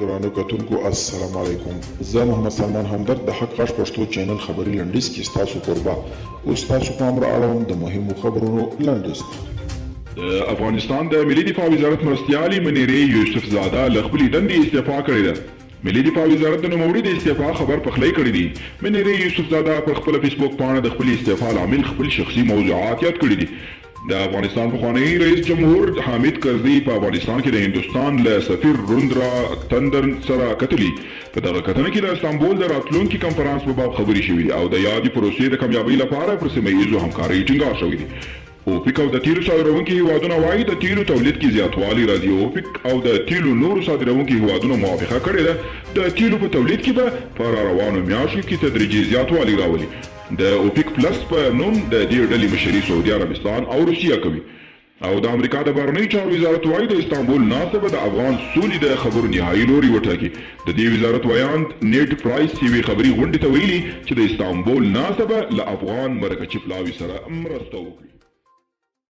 درانو کتونکو السلام علیکم. زه محمد سلمان همدرد د حق غږ پښتو چینل خبري لنډیز کې ستاسو قربا اوس تاسو پام را اړوم د مهمو خبرونو لنډیز. د افغانستان د ملي دفاع وزارت مرستیالي منیرې یوسف زاده له خپلې دندې استعفا کړې ده. ملي دفاع وزارت د نوموړي د استعفا خبر پخلی کړی دی. منیرې یوسف زاده پر خپل فیسبوک پاڼه د خپل استعفا لامل خپل شخصي موضوعات یاد کړي دي. د افغانستان پخوانی رئیس جمهور حامد کرزي په افغانستان کې د هندوستان له سفیر روندرا تندر سره کتلي. په دغه کتنه کې د استانبول د راتلونکي کنفرانس په باب خبرې شوې او د یادې پروسې د کامیابۍ لپاره پر سیمه ییزو همکارۍ ټینګار شوی دی. اوپیک او د تیلو صادروونکي هیوادونه وایي د تیلو تولید کې زیاتوالی راځي. اوپیک او د تیلو نورو صادروونکي هیوادونو موافقه کړې ده د تیلو په تولید کې به په روانو میاشتو کې تدریجي زیاتوالی راولي. د اوپیک پلس په نوم د دې ډلې مشري سعودي عربستان او روسیه کوي او د امریکا د بهرنیو چارو وزارت وایي د استانبول ناسته به د افغان سولې د خبرو نهایي لوري وټاکي. د دې وزارت ویان نیټ پرایس یوې خبري غونډې ته ویلي چې د استانبول ناسته به له افغان مرکچي پلاوي سره مرسته وکړي.